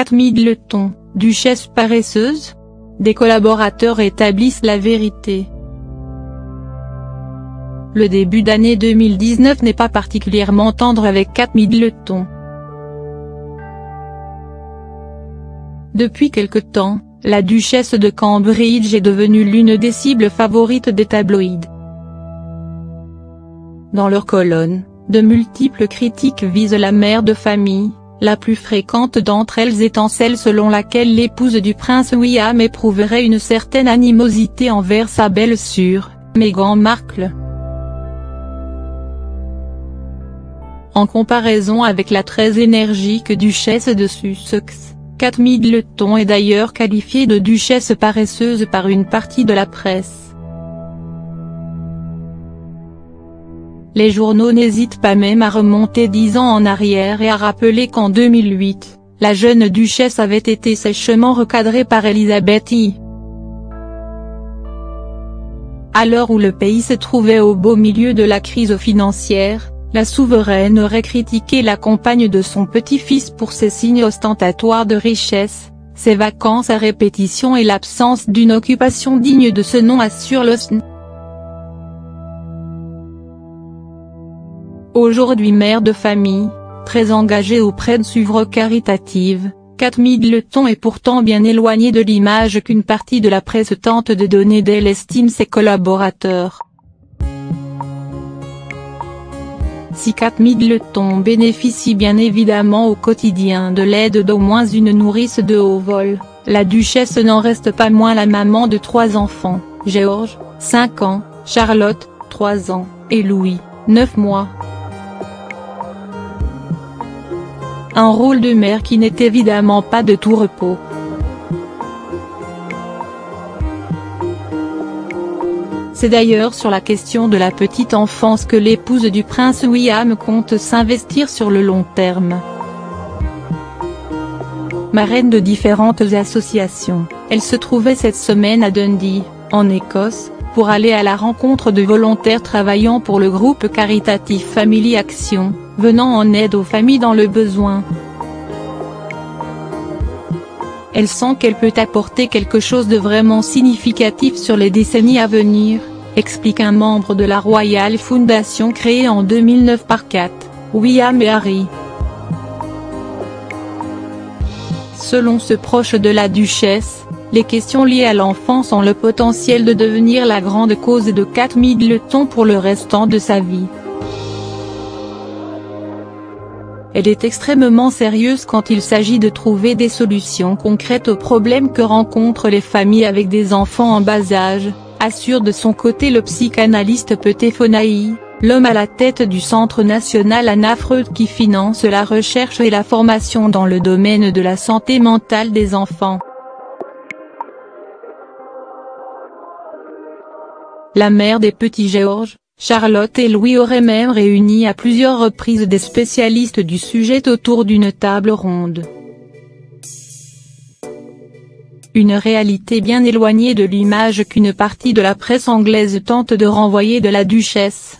Kate Middleton, duchesse paresseuse? Des collaborateurs établissent la vérité. Le début d'année 2019 n'est pas particulièrement tendre avec Kate Middleton. Depuis quelque temps, la duchesse de Cambridge est devenue l'une des cibles favorites des tabloïds. Dans leurs colonnes, de multiples critiques visent la mère de famille, la plus fréquente d'entre elles étant celle selon laquelle l'épouse du prince William éprouverait une certaine animosité envers sa belle-sœur, Meghan Markle. En comparaison avec la très énergique duchesse de Sussex, Kate Middleton est d'ailleurs qualifiée de duchesse paresseuse par une partie de la presse. Les journaux n'hésitent pas même à remonter 10 ans en arrière et à rappeler qu'en 2008, la jeune duchesse avait été sèchement recadrée par Elizabeth I. À l'heure où le pays se trouvait au beau milieu de la crise financière, la souveraine aurait critiqué la compagne de son petit-fils pour ses signes ostentatoires de richesse, ses vacances à répétition et l'absence d'une occupation digne de ce nom, assure le SN. Aujourd'hui mère de famille, très engagée auprès de œuvres caritatives, Kate Middleton est pourtant bien éloignée de l'image qu'une partie de la presse tente de donner d'elle, estime ses collaborateurs. Si Kate Middleton bénéficie bien évidemment au quotidien de l'aide d'au moins une nourrice de haut vol, la duchesse n'en reste pas moins la maman de 3 enfants, George, 5 ans, Charlotte, 3 ans, et Louis, 9 mois. Un rôle de mère qui n'est évidemment pas de tout repos. C'est d'ailleurs sur la question de la petite enfance que l'épouse du prince William compte s'investir sur le long terme. Marraine de différentes associations, elle se trouvait cette semaine à Dundee, en Écosse, pour aller à la rencontre de volontaires travaillant pour le groupe caritatif Family Action, venant en aide aux familles dans le besoin. Elle sent qu'elle peut apporter quelque chose de vraiment significatif sur les décennies à venir, explique un membre de la Royal Foundation créée en 2009 par Kate, William et Harry. Selon ce proche de la duchesse, les questions liées à l'enfance ont le potentiel de devenir la grande cause de Kate Middleton pour le restant de sa vie. Elle est extrêmement sérieuse quand il s'agit de trouver des solutions concrètes aux problèmes que rencontrent les familles avec des enfants en bas âge, assure de son côté le psychanalyste Pete Fonagy, l'homme à la tête du Centre national Anna Freud qui finance la recherche et la formation dans le domaine de la santé mentale des enfants. La mère des petits George, Charlotte et Louis aurait même réuni à plusieurs reprises des spécialistes du sujet autour d'une table ronde. Une réalité bien éloignée de l'image qu'une partie de la presse anglaise tente de renvoyer de la duchesse.